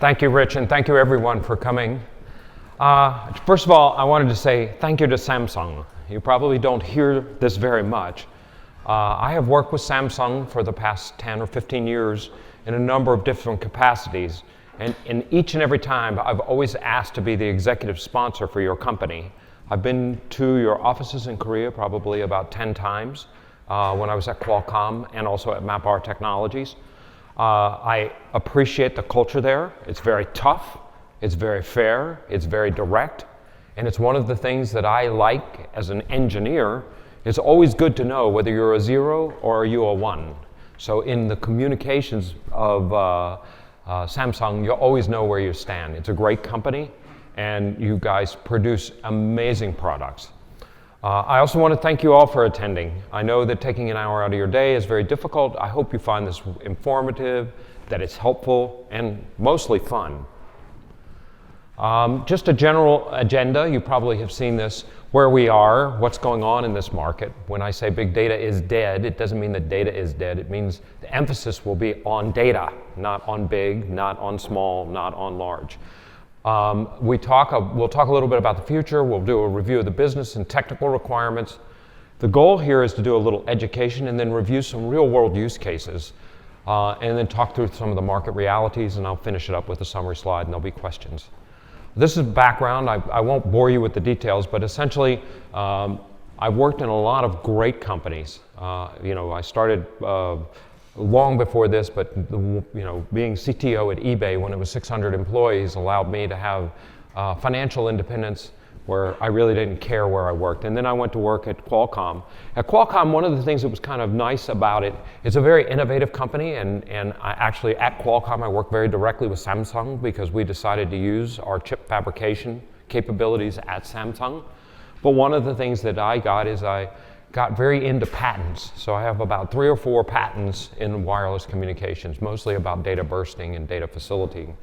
Thank you, Rich, and thank you, everyone, for coming. First of all, I wanted to say thank you to Samsung. You probably don't hear this very much. I have worked with Samsung for the past 10 or 15 years in a number of different capacities, and in each and every time, I've always asked to be the executive sponsor for your company. I've been to your offices in Korea probably about 10 times when I was at Qualcomm and also at MapR Technologies. I appreciate the culture there. It's very tough, it's very fair, it's very direct, and it's one of the things that I like as an engineer. It's always good to know whether you're a 0 or you're a 1. So in the communications of Samsung, you'll always know where you stand. It's a great company, and you guys produce amazing products. I also want to thank you all for attending. I know that taking an hour out of your day is very difficult. I hope you find this informative, that it's helpful, and mostly fun. Just a general agenda, you probably have seen this, where we are, what's going on in this market. When I say big data is dead, it doesn't mean that data is dead. It means the emphasis will be on data, not on big, not on small, not on large. We'll talk a little bit about the future. We'll do a review of the business and technical requirements. The goal here is to do a little education and then review some real-world use cases, and then talk through some of the market realities, and I'll finish it up with a summary slide, and there'll be questions. This is background. I won't bore you with the details, but essentially, I've worked in a lot of great companies. I started long before this, but being CTO at eBay when it was 600 employees allowed me to have financial independence where I really didn't care where I worked. And then I went to work at Qualcomm. At Qualcomm, one of the things that was kind of nice about it, it's a very innovative company, and I actually at Qualcomm I worked very directly with Samsung because we decided to use our chip fabrication capabilities at Samsung. But one of the things that I got is I got very into patents. So I have about 3 or 4 patents in wireless communications, mostly about data bursting and data facilitating.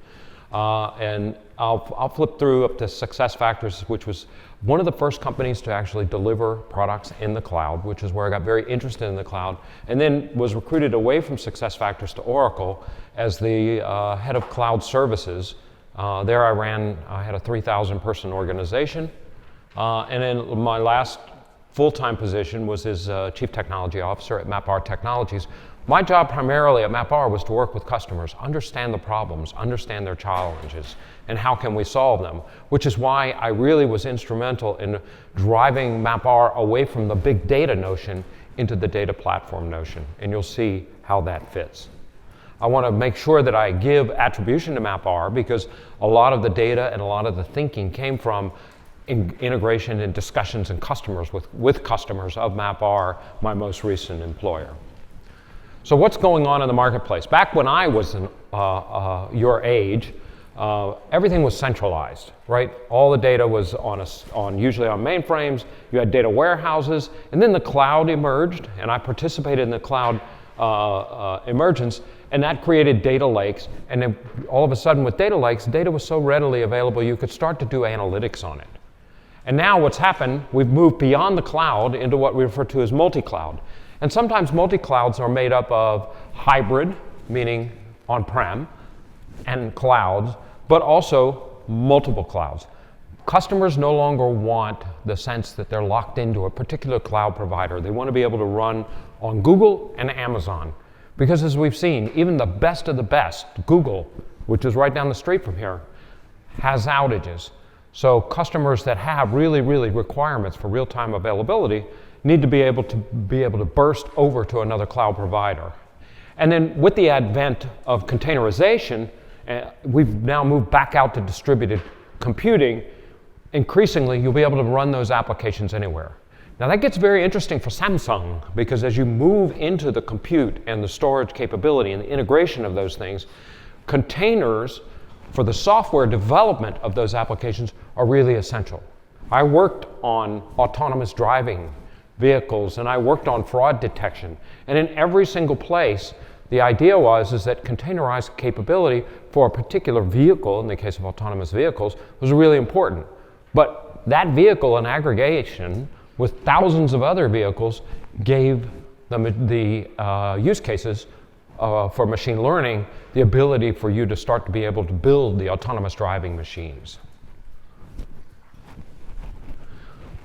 And I'll flip through up to SuccessFactors, which was one of the first companies to actually deliver products in the cloud, which is where I got very interested in the cloud, and then was recruited away from SuccessFactors to Oracle as the head of cloud services. There I had a 3,000 person organization, and then my last full-time position was as Chief Technology Officer at MapR Technologies. My job primarily at MapR was to work with customers, understand the problems, understand their challenges, and how can we solve them, which is why I really was instrumental in driving MapR away from the big data notion into the data platform notion, and you'll see how that fits. I want to make sure that I give attribution to MapR because a lot of the data and a lot of the thinking came from integration and discussions and customers with customers of MapR, my most recent employer. So what's going on in the marketplace? Back when I was your age, everything was centralized, right? All the data was usually on mainframes. You had data warehouses, and then the cloud emerged, and I participated in the cloud emergence, and that created data lakes. And then all of a sudden, with data lakes, data was so readily available you could start to do analytics on it. And now what's happened, we've moved beyond the cloud into what we refer to as multi-cloud. And sometimes multi-clouds are made up of hybrid, meaning on-prem, and clouds, but also multiple clouds. Customers no longer want the sense that they're locked into a particular cloud provider. They want to be able to run on Google and Amazon. Because as we've seen, even the best of the best, Google, which is right down the street from here, has outages. So customers that have really requirements for real-time availability need to be able to burst over to another cloud provider. And then with the advent of containerization, we've now moved back out to distributed computing. Increasingly, you'll be able to run those applications anywhere. Now that gets very interesting for Samsung because as you move into the compute and the storage capability and the integration of those things, containers for the software development of those applications are really essential. I worked on autonomous driving vehicles and I worked on fraud detection. And in every single place, the idea is that containerized capability for a particular vehicle, in the case of autonomous vehicles, was really important. But that vehicle in aggregation with thousands of other vehicles gave the use cases for machine learning, the ability for you to start to be able to build the autonomous driving machines.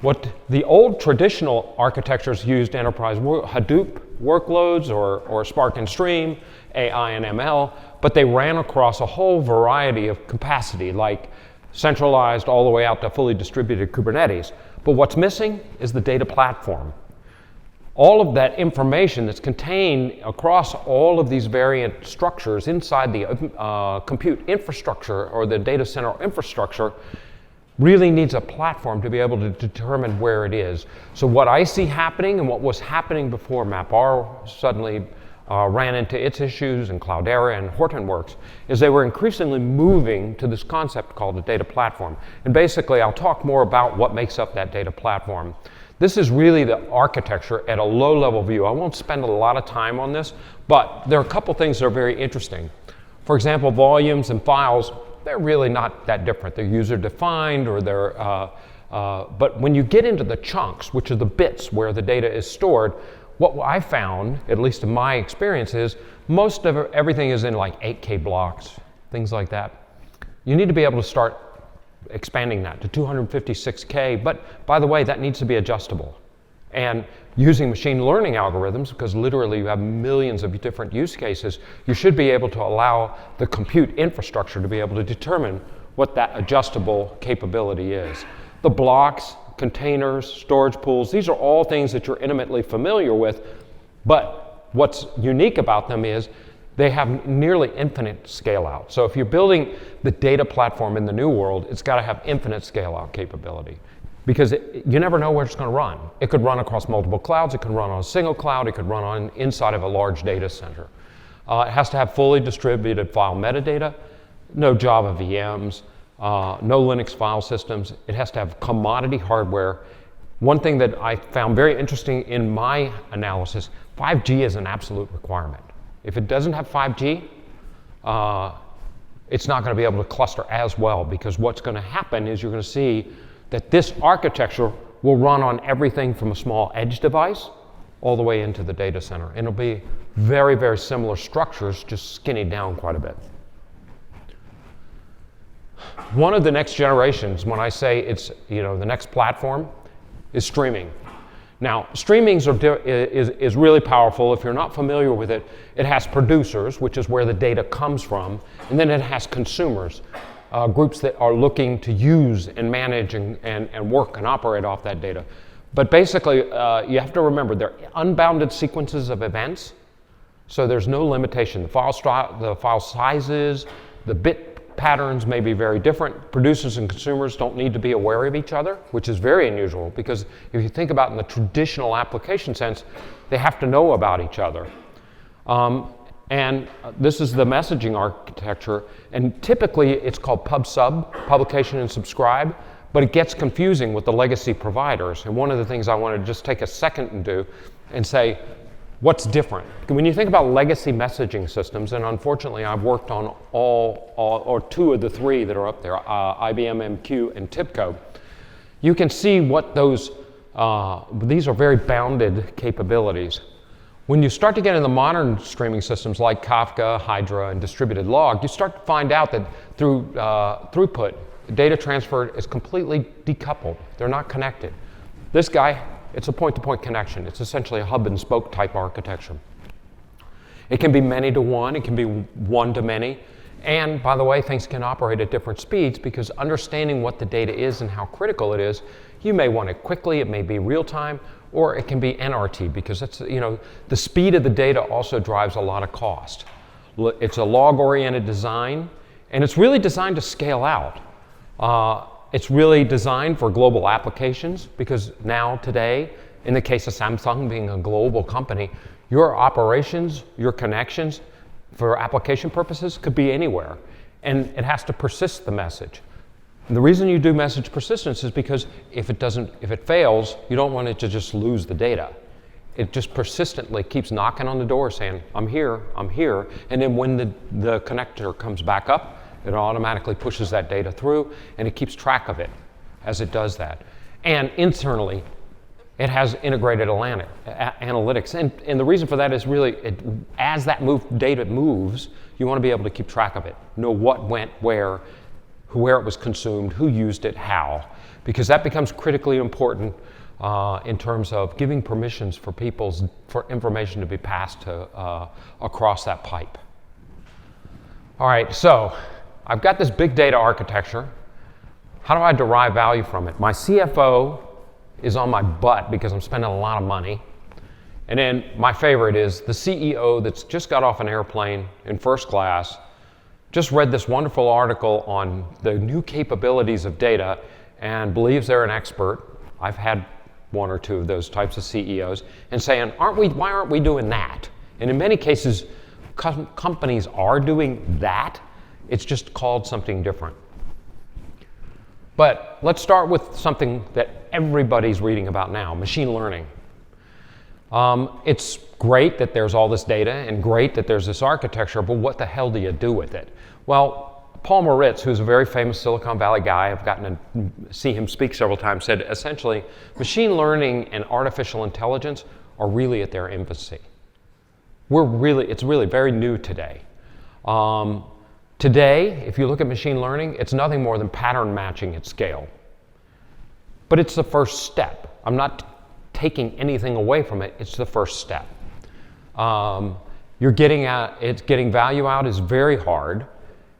What the old traditional architectures used enterprise Hadoop workloads or Spark and Stream, AI and ML, but they ran across a whole variety of capacity, like centralized all the way out to fully distributed Kubernetes. But what's missing is the data platform. All of that information that's contained across all of these variant structures inside the compute infrastructure or the data center infrastructure really needs a platform to be able to determine where it is. So what I see happening and what was happening before MapR suddenly ran into its issues and Cloudera and Hortonworks is they were increasingly moving to this concept called a data platform. And basically, I'll talk more about what makes up that data platform. This is really the architecture at a low-level view. I won't spend a lot of time on this, but there are a couple things that are very interesting. For example, volumes and files, they're really not that different. They're user-defined or they're, but when you get into the chunks, which are the bits where the data is stored, what I found, at least in my experience, is most of everything is in like 8K blocks, things like that. You need to be able to start expanding that to 256K, but by the way, that needs to be adjustable. And using machine learning algorithms, because literally you have millions of different use cases, you should be able to allow the compute infrastructure to be able to determine what that adjustable capability is. The blocks, containers, storage pools, these are all things that you're intimately familiar with, but what's unique about them is they have nearly infinite scale out. So if you're building the data platform in the new world, it's got to have infinite scale out capability. Because you never know where it's going to run. It could run across multiple clouds, it could run on a single cloud, it could run on inside of a large data center. It has to have fully distributed file metadata, no Java VMs, no Linux file systems. It has to have commodity hardware. One thing that I found very interesting in my analysis, 5G is an absolute requirement. If it doesn't have 5G, it's not going to be able to cluster as well, because what's going to happen is you're going to see that this architecture will run on everything from a small edge device all the way into the data center. And it'll be very, very similar structures, just skinny down quite a bit. One of the next generations, when I say it's the next platform, is streaming. Now, streaming is really powerful. If you're not familiar with it, it has producers, which is where the data comes from, and then it has consumers. Groups that are looking to use and manage and work and operate off that data. But basically, you have to remember, they're unbounded sequences of events, so there's no limitation. The file sizes, the bit patterns may be very different. Producers and consumers don't need to be aware of each other, which is very unusual, because if you think about it in the traditional application sense, they have to know about each other. And this is the messaging architecture, and typically it's called pub-sub, publication and subscribe, but it gets confusing with the legacy providers. And one of the things I want to just take a second and do and say, what's different? When you think about legacy messaging systems, and unfortunately I've worked on all or two of the three that are up there, IBM MQ and TIBCO, you can see what those, these are very bounded capabilities. When you start to get into modern streaming systems like Kafka, Hydra, and distributed log, you start to find out that through throughput, data transfer is completely decoupled. They're not connected. This guy, it's a point-to-point connection. It's essentially a hub and spoke type architecture. It can be many to one, it can be one to many. And by the way, things can operate at different speeds, because understanding what the data is and how critical it is, you may want it quickly, it may be real time, or it can be NRT, because it's, the speed of the data also drives a lot of cost. It's a log-oriented design, and it's really designed to scale out. It's really designed for global applications, because now, today, in the case of Samsung being a global company, your operations, your connections for application purposes could be anywhere, and it has to persist the message. And the reason you do message persistence is because if it fails, you don't want it to just lose the data. It just persistently keeps knocking on the door saying, I'm here, and then when the connector comes back up, it automatically pushes that data through, and it keeps track of it as it does that. And internally, it has integrated analytics. And the reason for that is really, as that data moves, you want to be able to keep track of it, know what went where it was consumed, who used it, how. Because that becomes critically important in terms of giving permissions for information to be passed across that pipe. All right, so I've got this big data architecture. How do I derive value from it? My CFO is on my butt because I'm spending a lot of money. And then my favorite is the CEO that's just got off an airplane in first class, just read this wonderful article on the new capabilities of data and believes they're an expert. I've had one or two of those types of CEOs, and saying, why aren't we doing that? And in many cases, companies are doing that. It's just called something different. But let's start with something that everybody's reading about now, machine learning. It's great that there's all this data and great that there's this architecture, but what the hell do you do with it? Well, Paul Moritz, who's a very famous Silicon Valley guy, I've gotten to see him speak several times, said essentially machine learning and artificial intelligence are really at their infancy. It's really very new today. Today, if you look at machine learning, it's nothing more than pattern matching at scale. But it's the first step. I'm not taking anything away from it. It's the first step. Getting value out is very hard.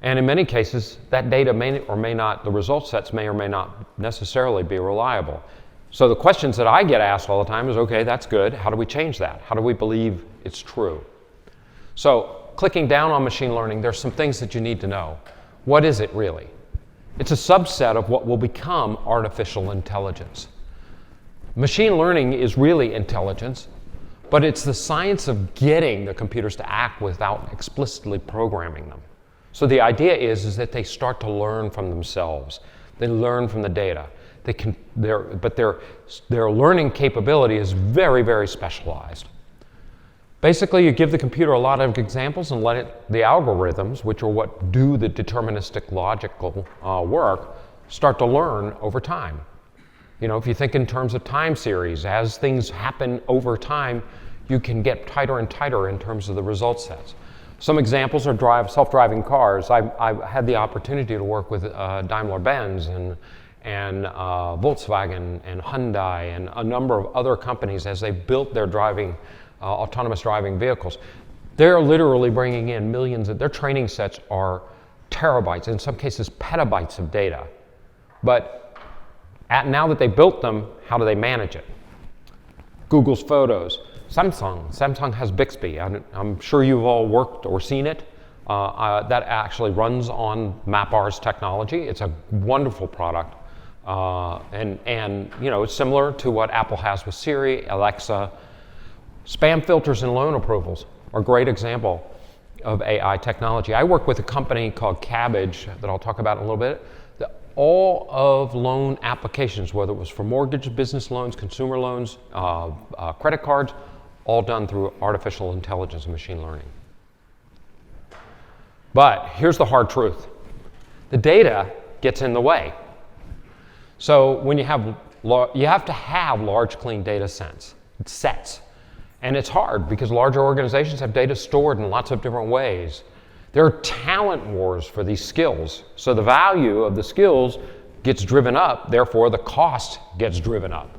And in many cases, that data may or may not, the result sets may or may not necessarily be reliable. So the questions that I get asked all the time is, okay, that's good. How do we change that? How do we believe it's true? So clicking down on machine learning, there's some things that you need to know. What is it really? It's a subset of what will become artificial intelligence. Machine learning is really intelligence, but it's the science of getting the computers to act without explicitly programming them. So the idea is that they start to learn from themselves. They learn from the data. But their learning capability is very, very specialized. Basically, you give the computer a lot of examples and let the algorithms, which are what do the deterministic logical work, start to learn over time. You know, if you think in terms of time series, as things happen over time, you can get tighter and tighter in terms of the result sets. Some examples are self-driving cars. I've had the opportunity to work with Daimler-Benz and Volkswagen and Hyundai and a number of other companies as they built their autonomous driving vehicles. They're literally bringing in millions their training sets are terabytes, in some cases petabytes of data. But now that they built them, how do they manage it? Google's Photos. Samsung has Bixby. I'm sure you've all worked or seen it. That actually runs on MapR's technology. It's a wonderful product. And you know, it's similar to what Apple has with Siri, Alexa. Spam filters and loan approvals are a great example of AI technology. I work with a company called Cabbage that I'll talk about in a little bit. All of loan applications, whether it was for mortgage, business loans, consumer loans, credit cards, all done through artificial intelligence and machine learning. But here's the hard truth. The data gets in the way. So when you have to have large, clean data sets. And it's hard because larger organizations have data stored in lots of different ways. There are talent wars for these skills. So the value of the skills gets driven up, therefore the cost gets driven up.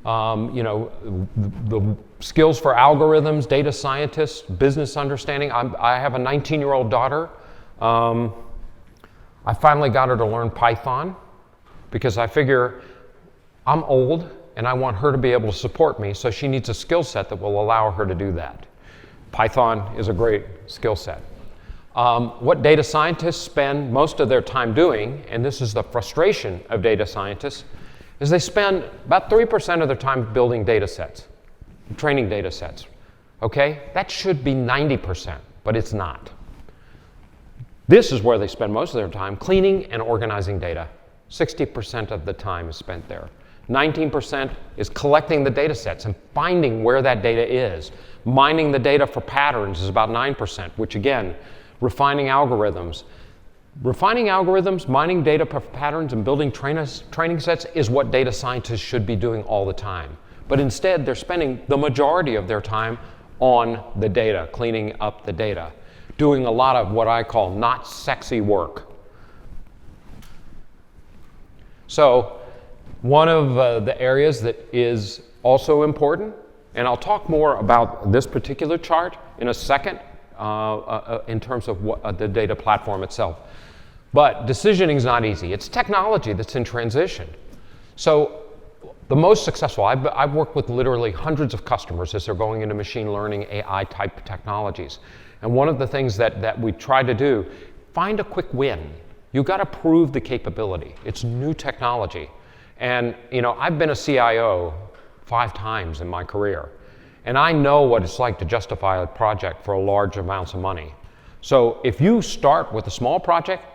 The skills for algorithms, data scientists, business understanding. I have a 19-year-old daughter. I finally got her to learn Python because I figure I'm old and I want her to be able to support me, so she needs a skill set that will allow her to do that. Python is a great skill set. What data scientists spend most of their time doing, and this is the frustration of data scientists, is they spend about 3% of their time building data sets, training data sets. Okay? That should be 90%, but it's not. This is where they spend most of their time, cleaning and organizing data. 60% of the time is spent there. 19% is collecting the data sets and finding where that data is. Mining the data for patterns is about 9%, which again, refining algorithms. Refining algorithms, mining data for patterns, and building training sets is what data scientists should be doing all the time. But instead, they're spending the majority of their time on the data, cleaning up the data, doing a lot of what I call not sexy work. So one of the areas that is also important, and I'll talk more about this particular chart in a second in terms of what, the data platform itself. But decisioning is not easy. It's technology that's in transition. So the most successful, I've worked with literally hundreds of customers as they're going into machine learning, AI type technologies. And one of the things that we try to do, find a quick win. You've got to prove the capability. It's new technology. And you know, I've been a CIO 5 times in my career. And I know what it's like to justify a project for large amounts of money. So if you start with a small project,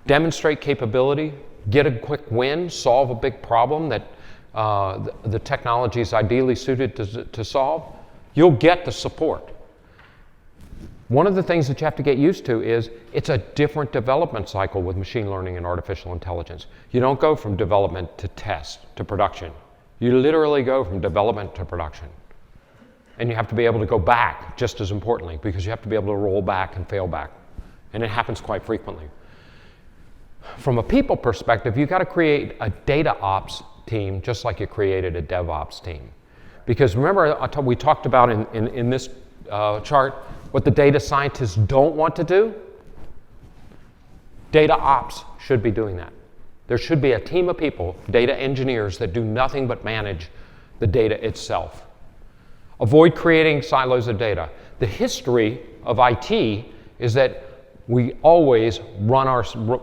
demonstrate capability, get a quick win, solve a big problem that the technology is ideally suited to solve, you'll get the support. One of the things that you have to get used to is it's a different development cycle with machine learning and artificial intelligence. You don't go from development to test to production. You literally go from development to production. And you have to be able to go back, just as importantly, because you have to be able to roll back and fail back. And it happens quite frequently. From a people perspective, you've got to create a data ops team just like you created a DevOps team. Because remember, we talked about in this chart what the data scientists don't want to do? Data ops should be doing that. There should be a team of people, data engineers, that do nothing but manage the data itself. Avoid creating silos of data. The history of IT is that we always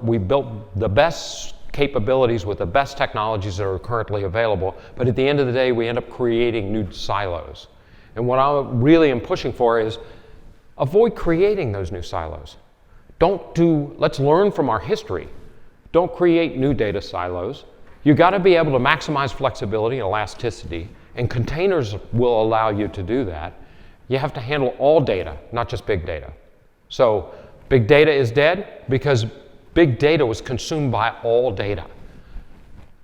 we built the best capabilities with the best technologies that are currently available, but at the end of the day, we end up creating new silos. And what I really am pushing for is avoid creating those new silos. Let's learn from our history. Don't create new data silos. You got to be able to maximize flexibility and elasticity, and containers will allow you to do that. You have to handle all data, not just big data. So big data is dead because big data was consumed by all data.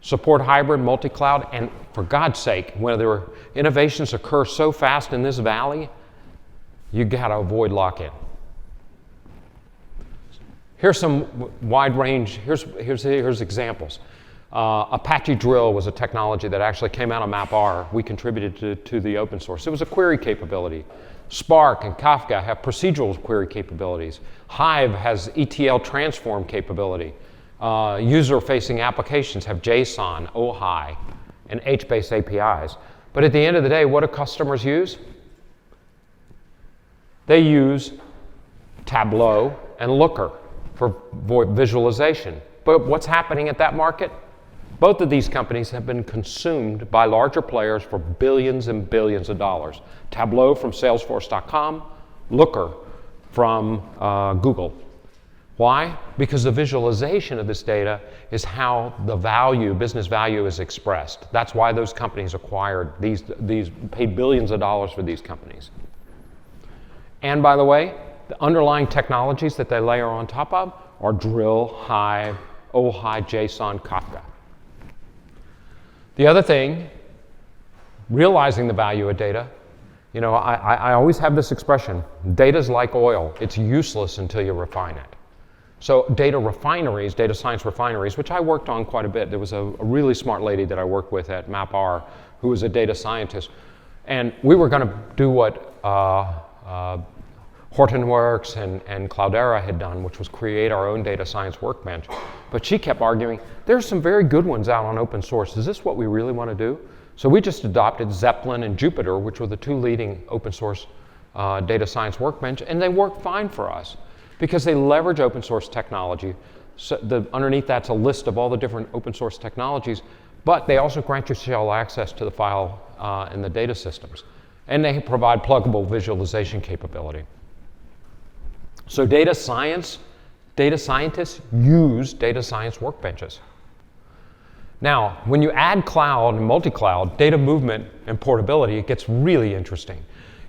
Support hybrid, multi-cloud, and for God's sake, when there are innovations occur so fast in this valley, you got to avoid lock-in. Here's some wide range, here's examples. Apache Drill was a technology that actually came out of MapR. We contributed to the open source. It was a query capability. Spark and Kafka have procedural query capabilities. Hive has ETL transform capability. User-facing applications have JSON, OHI, and HBase APIs. But at the end of the day, what do customers use? They use Tableau and Looker for visualization. But what's happening at that market? Both of these companies have been consumed by larger players for billions and billions of dollars. Tableau from Salesforce.com, Looker from Google. Why? Because the visualization of this data is how the value, business value, is expressed. That's why those companies acquired paid billions of dollars for these companies. And by the way, the underlying technologies that they layer on top of are Drill, Hive, OHI, JSON, Kafka. The other thing, realizing the value of data, you know, I always have this expression, data's like oil. It's useless until you refine it. So data refineries, data science refineries, which I worked on quite a bit. There was a really smart lady that I worked with at MapR who was a data scientist. And we were going to do what Hortonworks and Cloudera had done, which was create our own data science workbench. But she kept arguing, there's some very good ones out on open source. Is this what we really want to do? So we just adopted Zeppelin and Jupyter, which were the 2 leading open source data science workbench, and they work fine for us because they leverage open source technology. So underneath that's a list of all the different open source technologies, but they also grant you shell access to the file and the data systems. And they provide pluggable visualization capability. So data scientists use data science workbenches. Now, when you add cloud and multi-cloud, data movement and portability, it gets really interesting.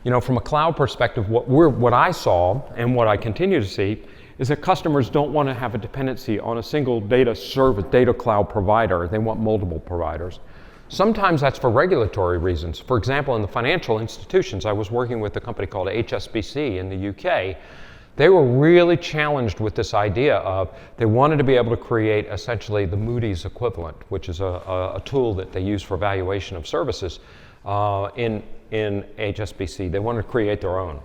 You know, from a cloud perspective, what I saw and what I continue to see is that customers don't want to have a dependency on a single data cloud provider. They want multiple providers. Sometimes that's for regulatory reasons. For example, in the financial institutions, I was working with a company called HSBC in the UK. They were really challenged with this idea of they wanted to be able to create essentially the Moody's equivalent, which is a tool that they use for valuation of services in HSBC. They wanted to create their own.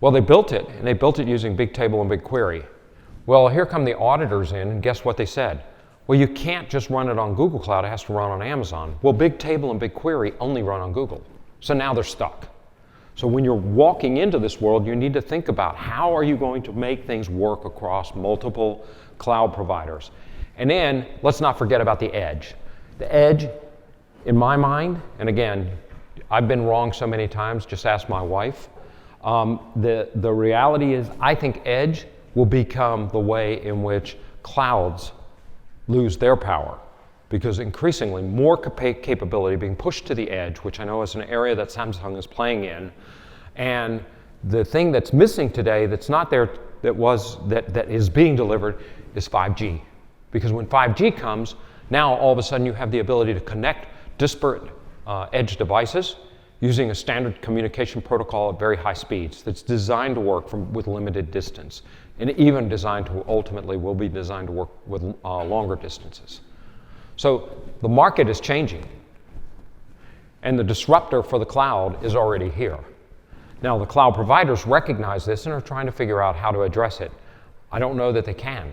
Well, they built it, and they built it using Bigtable and BigQuery. Well, here come the auditors in, and guess what they said? Well, you can't just run it on Google Cloud, it has to run on Amazon. Well, Bigtable and BigQuery only run on Google. So now they're stuck. So when you're walking into this world, you need to think about how are you going to make things work across multiple cloud providers. And then let's not forget about the edge. The edge, in my mind, and again, I've been wrong so many times, just ask my wife. The reality is I think edge will become the way in which clouds lose their power, because increasingly more capability being pushed to the edge, which I know is an area that Samsung is playing in, and the thing that's missing today that's not there that is being delivered is 5G. Because when 5G comes, now all of a sudden you have the ability to connect disparate edge devices using a standard communication protocol at very high speeds that's designed to work with limited distance, and even designed to ultimately will be designed to work with longer distances. So the market is changing, and the disruptor for the cloud is already here. Now, the cloud providers recognize this and are trying to figure out how to address it. I don't know that they can,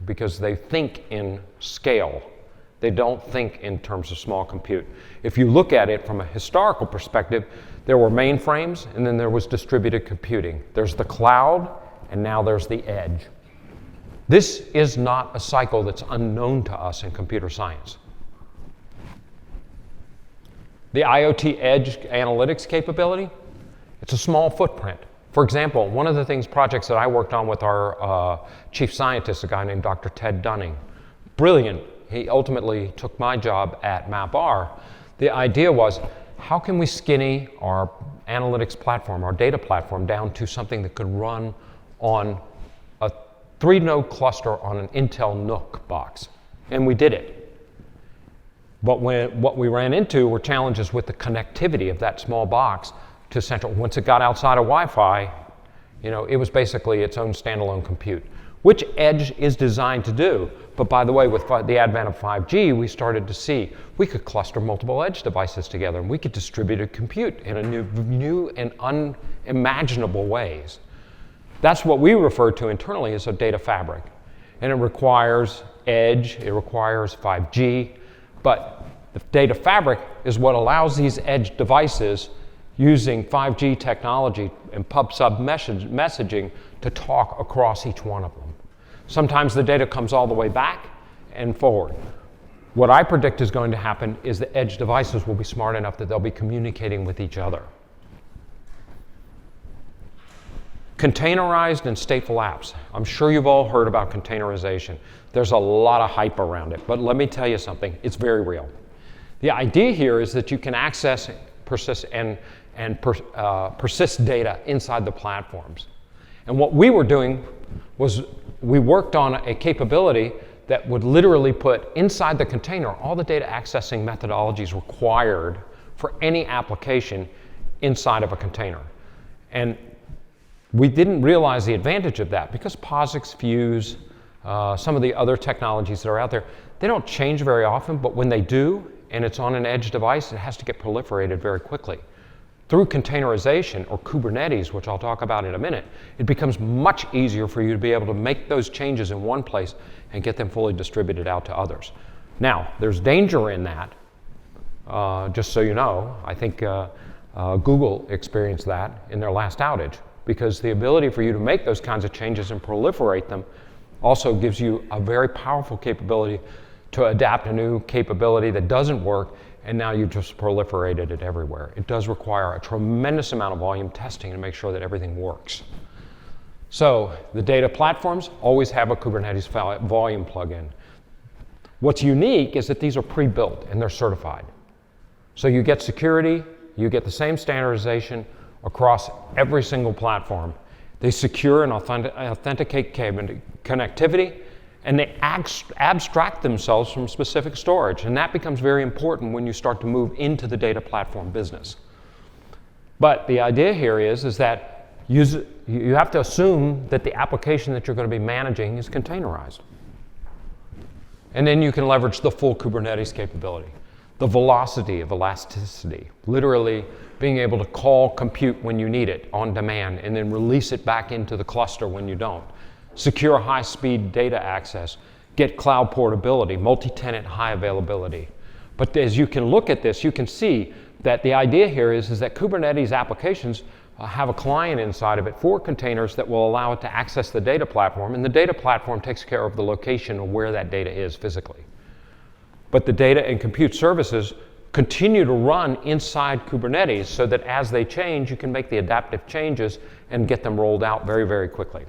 because they think in scale. They don't think in terms of small compute. If you look at it from a historical perspective, there were mainframes, and then there was distributed computing. There's the cloud, and now there's the edge. This is not a cycle that's unknown to us in computer science. The IoT edge analytics capability, it's a small footprint. For example, one of the projects that I worked on with our chief scientist, a guy named Dr. Ted Dunning, brilliant. He ultimately took my job at MapR. The idea was, how can we skinny our analytics platform, our data platform, down to something that could run on a 3-node cluster on an Intel NUC box? And we did it. But what we ran into were challenges with the connectivity of that small box to central. Once it got outside of Wi-Fi, it was basically its own standalone compute, which edge is designed to do. But by the way, with the advent of 5G, we started to see we could cluster multiple edge devices together, and we could distribute compute in a new and unimaginable ways. That's what we refer to internally as a data fabric. And it requires edge, it requires 5G, but the data fabric is what allows these edge devices using 5G technology and pub-sub messaging to talk across each one of them. Sometimes the data comes all the way back and forward. What I predict is going to happen is the edge devices will be smart enough that they'll be communicating with each other. Containerized and stateful apps. I'm sure you've all heard about containerization. There's a lot of hype around it, but let me tell you something, it's very real. The idea here is that you can access, persist data inside the platforms. And what we were doing was we worked on a capability that would literally put inside the container all the data accessing methodologies required for any application inside of a container. And we didn't realize the advantage of that because POSIX, Fuse, some of the other technologies that are out there, they don't change very often, but when they do, and it's on an edge device, it has to get proliferated very quickly. Through containerization or Kubernetes, which I'll talk about in a minute, it becomes much easier for you to be able to make those changes in one place and get them fully distributed out to others. Now, there's danger in that, just so you know. I think Google experienced that in their last outage, because the ability for you to make those kinds of changes and proliferate them also gives you a very powerful capability to adapt a new capability that doesn't work, and now you've just proliferated it everywhere. It does require a tremendous amount of volume testing to make sure that everything works. So the data platforms always have a Kubernetes volume plugin. What's unique is that these are pre-built and they're certified. So you get security, you get the same standardization across every single platform. They secure and authenticate connectivity, and they abstract themselves from specific storage. And that becomes very important when you start to move into the data platform business. But the idea here is that you have to assume that the application that you're going to be managing is containerized. And then you can leverage the full Kubernetes capability. The velocity of elasticity, literally being able to call compute when you need it on demand and then release it back into the cluster when you don't. Secure high-speed data access, get cloud portability, multi-tenant high availability. But as you can look at this, you can see that the idea here is that Kubernetes applications have a client inside of it for containers that will allow it to access the data platform, and the data platform takes care of the location of where that data is physically. But the data and compute services continue to run inside Kubernetes so that as they change, you can make the adaptive changes and get them rolled out very, very quickly.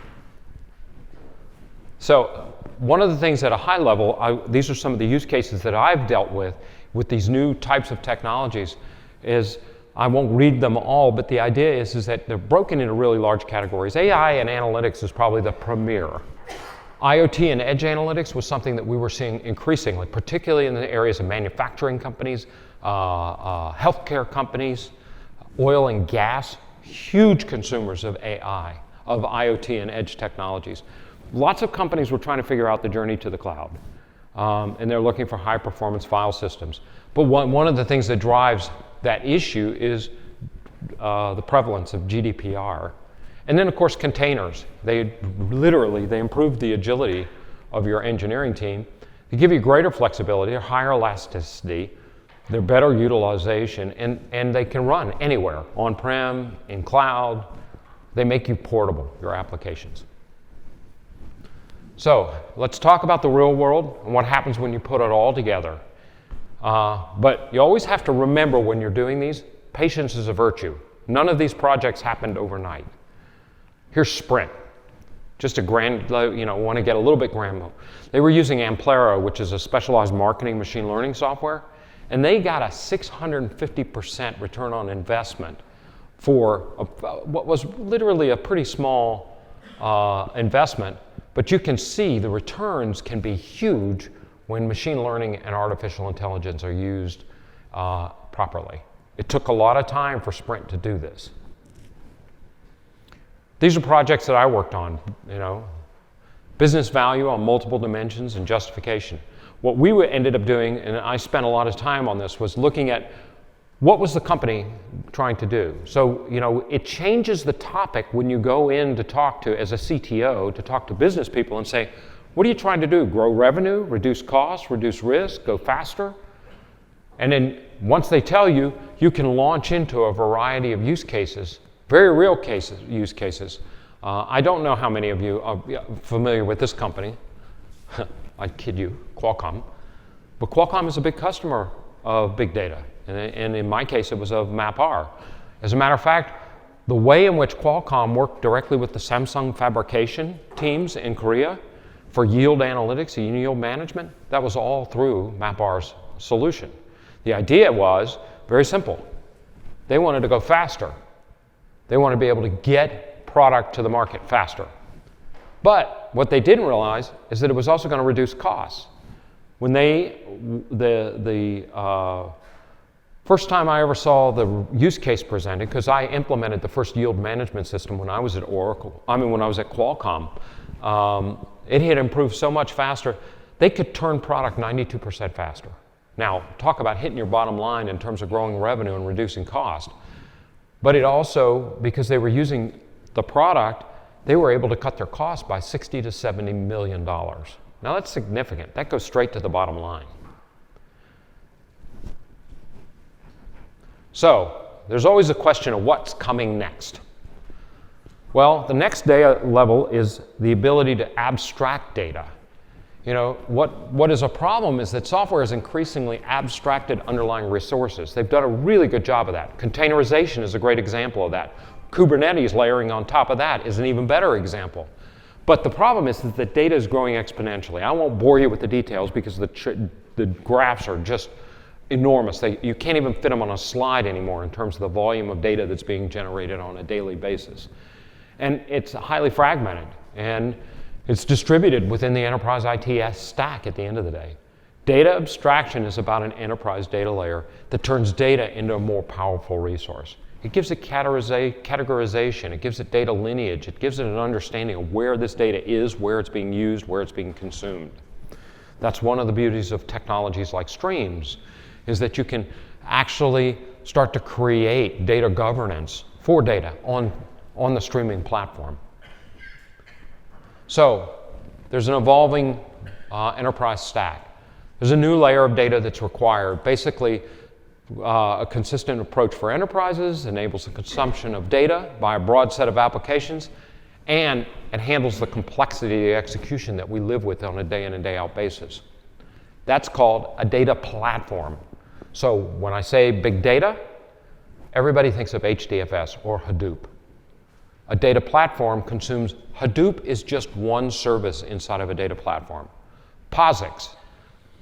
So one of the things at a high level, these are some of the use cases that I've dealt with these new types of technologies, is I won't read them all, but the idea is that they're broken into really large categories. AI and analytics is probably the premier. IoT and edge analytics was something that we were seeing increasingly, particularly in the areas of manufacturing companies, healthcare companies, oil and gas, huge consumers of AI, of IoT and edge technologies. Lots of companies were trying to figure out the journey to the cloud, and they're looking for high-performance file systems. But one of the things that drives that issue is the prevalence of GDPR. And then, of course, containers. They improved the agility of your engineering team. They give you greater flexibility, higher elasticity, they're better utilization, and they can run anywhere, on-prem, in cloud. They make you portable, your applications. So let's talk about the real world and what happens when you put it all together. But you always have to remember when you're doing these, patience is a virtue. None of these projects happened overnight. Here's Sprint. Just want to get a little bit granular. They were using Amplera, which is a specialized marketing machine learning software, and they got a 650% return on investment for what was literally a pretty small investment. But you can see the returns can be huge when machine learning and artificial intelligence are used properly. It took a lot of time for Sprint to do this. These are projects that I worked on, business value on multiple dimensions and justification. What we ended up doing, and I spent a lot of time on this, was looking at what was the company trying to do. So, it changes the topic when you go in to talk to, as a CTO, to talk to business people and say, what are you trying to do? Grow revenue, reduce costs, reduce risk, go faster? And then once they tell you, you can launch into a variety of use cases, very real use cases. I don't know how many of you are familiar with this company. I kid you, Qualcomm. But Qualcomm is a big customer of big data. And in my case, it was of MapR. As a matter of fact, the way in which Qualcomm worked directly with the Samsung fabrication teams in Korea for yield analytics and yield management, that was all through MapR's solution. The idea was very simple. They wanted to go faster. They wanted to be able to get product to the market faster. But what they didn't realize is that it was also going to reduce costs. When first time I ever saw the use case presented, because I implemented the first yield management system when I was at Qualcomm, it had improved so much faster, they could turn product 92% faster. Now, talk about hitting your bottom line in terms of growing revenue and reducing cost. But it also, because they were using the product, they were able to cut their cost by $60 to $70 million. Now that's significant. That goes straight to the bottom line. So there's always a question of what's coming next. Well, the next data level is the ability to abstract data. What is a problem is that software has increasingly abstracted underlying resources. They've done a really good job of that. Containerization is a great example of that. Kubernetes layering on top of that is an even better example. But the problem is that data is growing exponentially. I won't bore you with the details because the graphs are just enormous. You can't even fit them on a slide anymore in terms of the volume of data that's being generated on a daily basis. And it's highly fragmented. And It's distributed within the enterprise ITS stack at the end of the day. Data abstraction is about an enterprise data layer that turns data into a more powerful resource. It gives it categorization, it gives it data lineage, it gives it an understanding of where this data is, where it's being used, where it's being consumed. That's one of the beauties of technologies like streams, is that you can actually start to create data governance for data on the streaming platform. So there's an evolving enterprise stack. There's a new layer of data that's required. Basically, a consistent approach for enterprises enables the consumption of data by a broad set of applications, and it handles the complexity of the execution that we live with on a day in and day out basis. That's called a data platform. So when I say big data, everybody thinks of HDFS or Hadoop. A data platform consumes, Hadoop is just one service inside of a data platform. POSIX,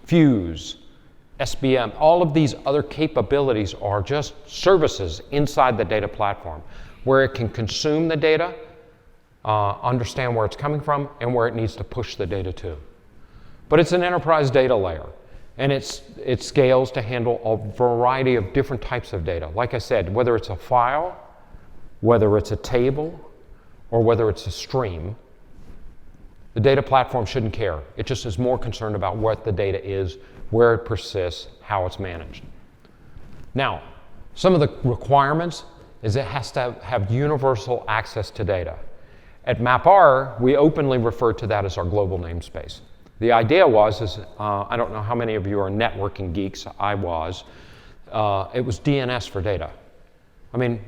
Fuse, SBM, all of these other capabilities are just services inside the data platform where it can consume the data, understand where it's coming from, and where it needs to push the data to. But it's an enterprise data layer, and it scales to handle a variety of different types of data. Like I said, whether it's a file, whether it's a table, or whether it's a stream, the data platform shouldn't care. It just is more concerned about what the data is, where it persists, how it's managed. Now, some of the requirements is it has to have universal access to data. At MapR, we openly refer to that as our global namespace. The idea was, I don't know how many of you are networking geeks, I was, it was DNS for data. I mean,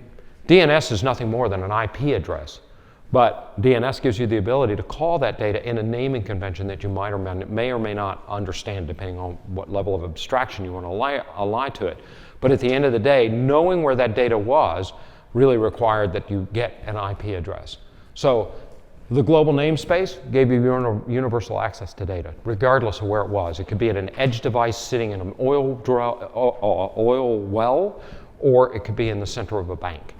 DNS is nothing more than an IP address. But DNS gives you the ability to call that data in a naming convention that you may or may not understand depending on what level of abstraction you want to ally to it. But at the end of the day, knowing where that data was really required that you get an IP address. So the global namespace gave you universal access to data, regardless of where it was. It could be at an edge device sitting in an oil well, or it could be in the center of a bank.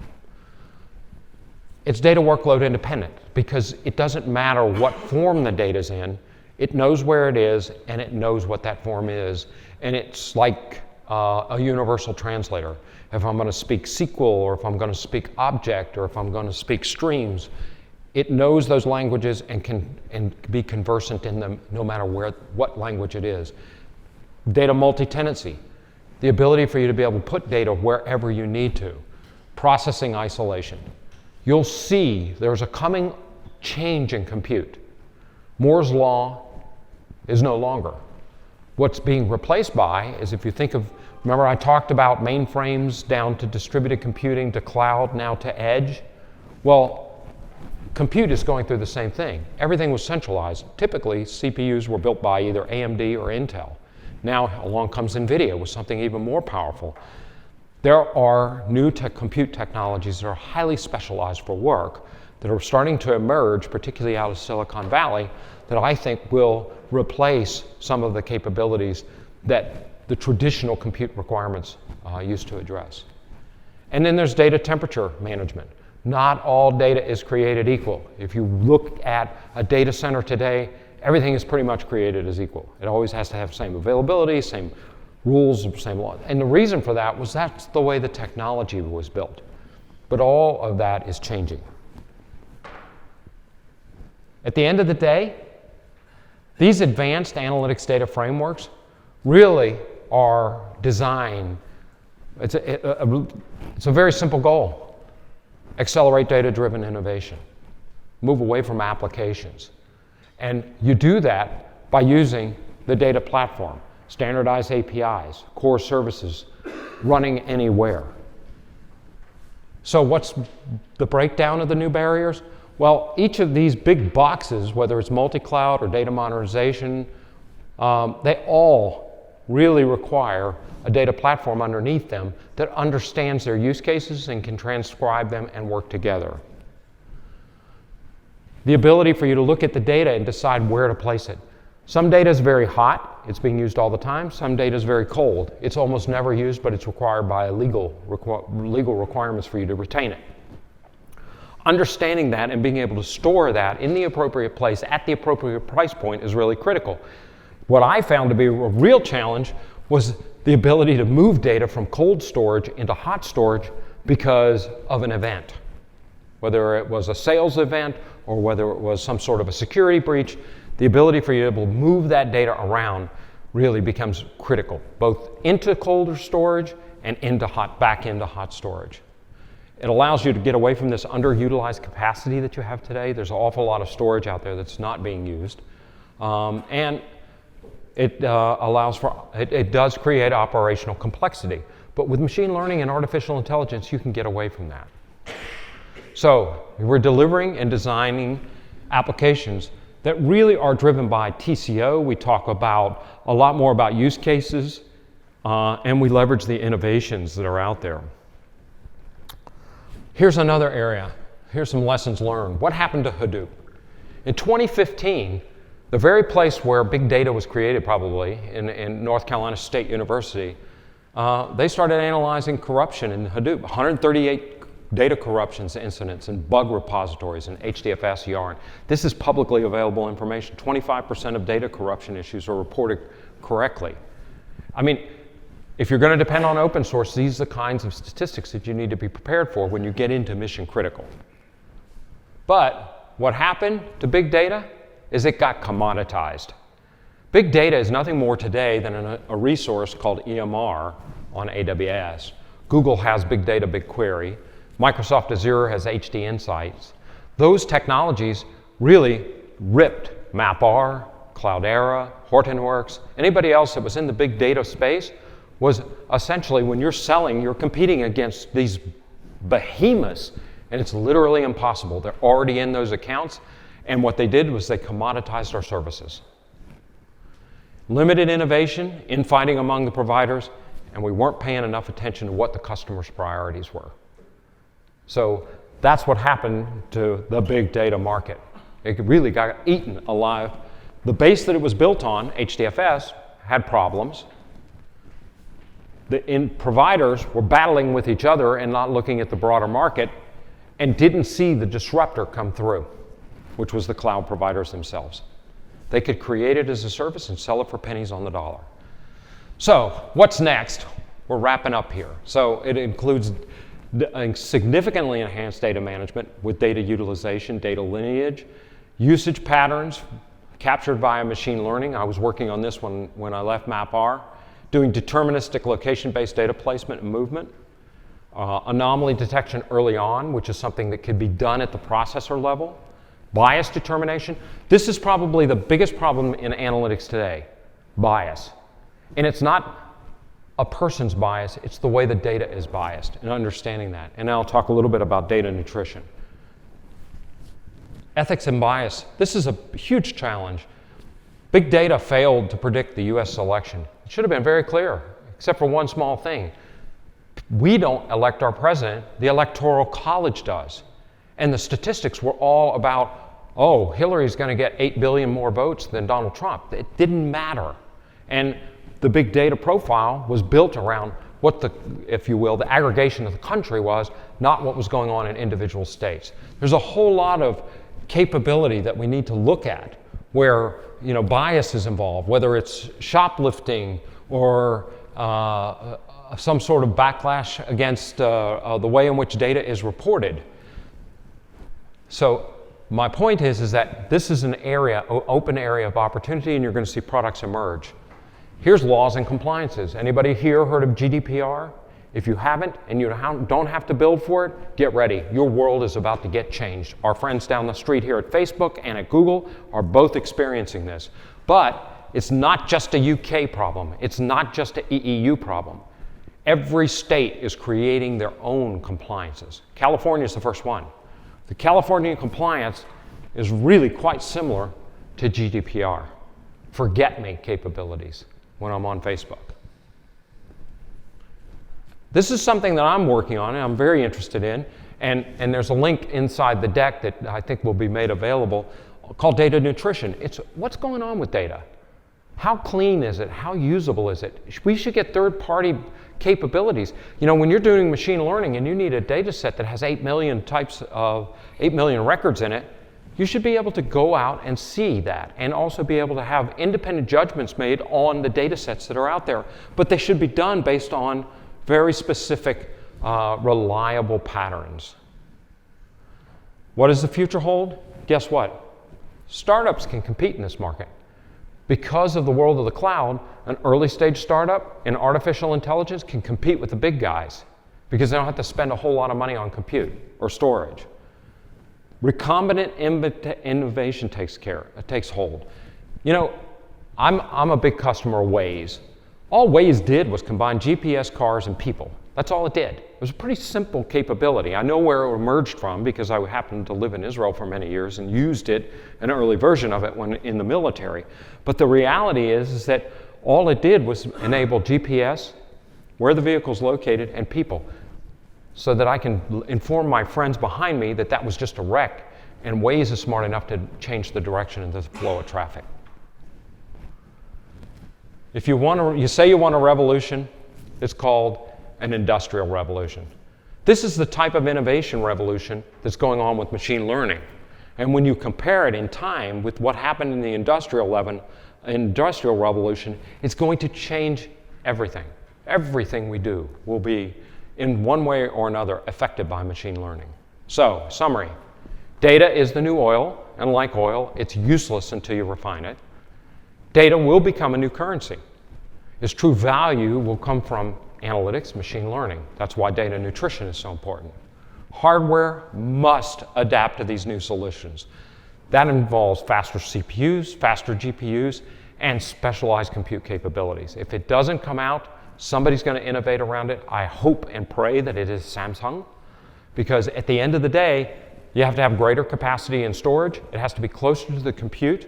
It's data workload independent because it doesn't matter what form the data's in. It knows where it is, and it knows what that form is. And it's like a universal translator. If I'm going to speak SQL, or if I'm going to speak object, or if I'm going to speak streams, it knows those languages and can be conversant in them no matter what language it is. Data multi-tenancy, the ability for you to be able to put data wherever you need to. Processing isolation. You'll see there's a coming change in compute. Moore's law is no longer. What's being replaced by is, if you think of, remember I talked about mainframes down to distributed computing to cloud, now to edge? Well, compute is going through the same thing. Everything was centralized. Typically, CPUs were built by either AMD or Intel. Now along comes NVIDIA with something even more powerful. There are new compute technologies that are highly specialized for work that are starting to emerge, particularly out of Silicon Valley, that I think will replace some of the capabilities that the traditional compute requirements used to address. And then there's data temperature management. Not all data is created equal. If you look at a data center today, everything is pretty much created as equal. It always has to have same availability, same rules, same law. And the reason for that was that's the way the technology was built. But all of that is changing. At the end of the day, these advanced analytics data frameworks really are designed, it's a very simple goal. Accelerate data-driven innovation. Move away from applications. And you do that by using the data platform. Standardized APIs, core services, running anywhere. So what's the breakdown of the new barriers? Well, each of these big boxes, whether it's multi-cloud or data modernization, they all really require a data platform underneath them that understands their use cases and can transcribe them and work together. The ability for you to look at the data and decide where to place it. Some data is very hot, it's being used all the time. Some data is very cold. It's almost never used, but it's required by legal requirements for you to retain it. understanding that and being able to store that in the appropriate place at the appropriate price point is really critical. What I found to be a real challenge was the ability to move data from cold storage into hot storage because of an event. Whether it was a sales event or whether it was some sort of a security breach, the ability for you to be able to move that data around really becomes critical, both into colder storage and back into hot storage. It allows you to get away from this underutilized capacity that you have today. There's an awful lot of storage out there that's not being used. And it does create operational complexity. But with machine learning and artificial intelligence, you can get away from that. So we're delivering and designing applications that really are driven by TCO. We talk about a lot more about use cases, and we leverage the innovations that are out there. Here's another area. Here's some lessons learned. What happened to Hadoop? In 2015, the very place where big data was created, probably, in North Carolina State University, they started analyzing corruption in Hadoop. 138 data corruptions incidents and bug repositories in HDFS yarn. This is publicly available information. 25% of data corruption issues are reported correctly. I mean, if you're going to depend on open source, these are the kinds of statistics that you need to be prepared for when you get into mission critical. But what happened to big data is it got commoditized. Big data is nothing more today than a resource called EMR on AWS. Google has Big Data BigQuery. Microsoft Azure has HD Insights. Those technologies really ripped MapR, Cloudera, Hortonworks, anybody else that was in the big data space was essentially, when you're selling, you're competing against these behemoths, and it's literally impossible. They're already in those accounts, and what they did was they commoditized our services. Limited innovation, infighting among the providers, and we weren't paying enough attention to what the customer's priorities were. So that's what happened to the big data market. It really got eaten alive. The base that it was built on, HDFS, had problems. The providers were battling with each other and not looking at the broader market and didn't see the disruptor come through, which was the cloud providers themselves. They could create it as a service and sell it for pennies on the dollar. So what's next? We're wrapping up here. So it includes significantly enhanced data management with data utilization, data lineage, usage patterns captured via machine learning. I was working on this one when I left MapR. Doing deterministic location-based data placement and movement. Anomaly detection early on, which is something that could be done at the processor level. Bias determination. This is probably the biggest problem in analytics today, bias. And it's not a person's bias, it's the way the data is biased, and understanding that. And I'll talk a little bit about data nutrition. Ethics and bias. This is a huge challenge. Big data failed to predict the US election. It should have been very clear, except for one small thing. We don't elect our president, the Electoral College does. And the statistics were all about, oh, Hillary's going to get 8 billion more votes than Donald Trump. It didn't matter. And the big data profile was built around what the, if you will, the aggregation of the country was, not what was going on in individual states. There's a whole lot of capability that we need to look at where, you know, bias is involved, whether it's shoplifting or some sort of backlash against the way in which data is reported. So my point is that this is an area, open area of opportunity, and you're going to see products emerge. Here's laws and compliances. Anybody here heard of GDPR? If you haven't and you don't have to build for it, get ready. Your world is about to get changed. Our friends down the street here at Facebook and at Google are both experiencing this. But it's not just a UK problem. It's not just an EEU problem. Every state is creating their own compliances. California is the first one. The California compliance is really quite similar to GDPR. Forget me capabilities when I'm on Facebook. This is something that I'm working on and I'm very interested in, and there's a link inside the deck that I think will be made available called data nutrition. It's what's going on with data. How clean is it? How usable is it? We should get third-party capabilities. You know, when you're doing machine learning and you need a data set that has 8 million records in it, you should be able to go out and see that and also be able to have independent judgments made on the data sets that are out there. But they should be done based on very specific, reliable patterns. What does the future hold? Guess what? Startups can compete in this market. Because of the world of the cloud, an early stage startup in artificial intelligence can compete with the big guys because they don't have to spend a whole lot of money on compute or storage. Recombinant innovation takes hold. You know, I'm a big customer of Waze. All Waze did was combine GPS, cars, and people. That's all it did. It was a pretty simple capability. I know where it emerged from because I happened to live in Israel for many years and used it, an early version of it, when in the military. But the reality is that all it did was enable GPS, where the vehicle's located, and people, so that I can inform my friends behind me that that was just a wreck, and Waze is smart enough to change the direction and the flow of traffic. If you say you want a revolution, it's called an industrial revolution. This is the type of innovation revolution that's going on with machine learning. And when you compare it in time with what happened in the industrial revolution, it's going to change everything. Everything we do will be, in one way or another, affected by machine learning. So, summary. Data is the new oil, and like oil, it's useless until you refine it. Data will become a new currency. Its true value will come from analytics, machine learning. That's why data nutrition is so important. Hardware must adapt to these new solutions. That involves faster CPUs, faster GPUs, and specialized compute capabilities. If it doesn't come out, somebody's going to innovate around it. I hope and pray that it is Samsung, because at the end of the day, you have to have greater capacity in storage. It has to be closer to the compute.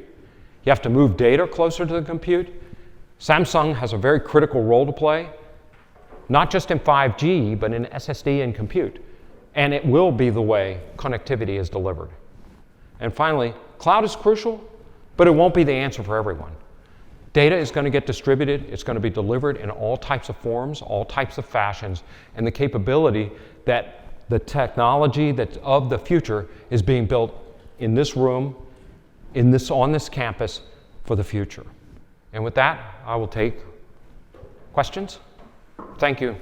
You have to move data closer to the compute. Samsung has a very critical role to play, not just in 5G, but in SSD and compute. And it will be the way connectivity is delivered. And finally, cloud is crucial, but it won't be the answer for everyone. Data is going to get distributed. It's going to be delivered in all types of forms, all types of fashions, and the capability that the technology that of the future is being built in this room, on this campus for the future. And with that, I will take questions. Thank you.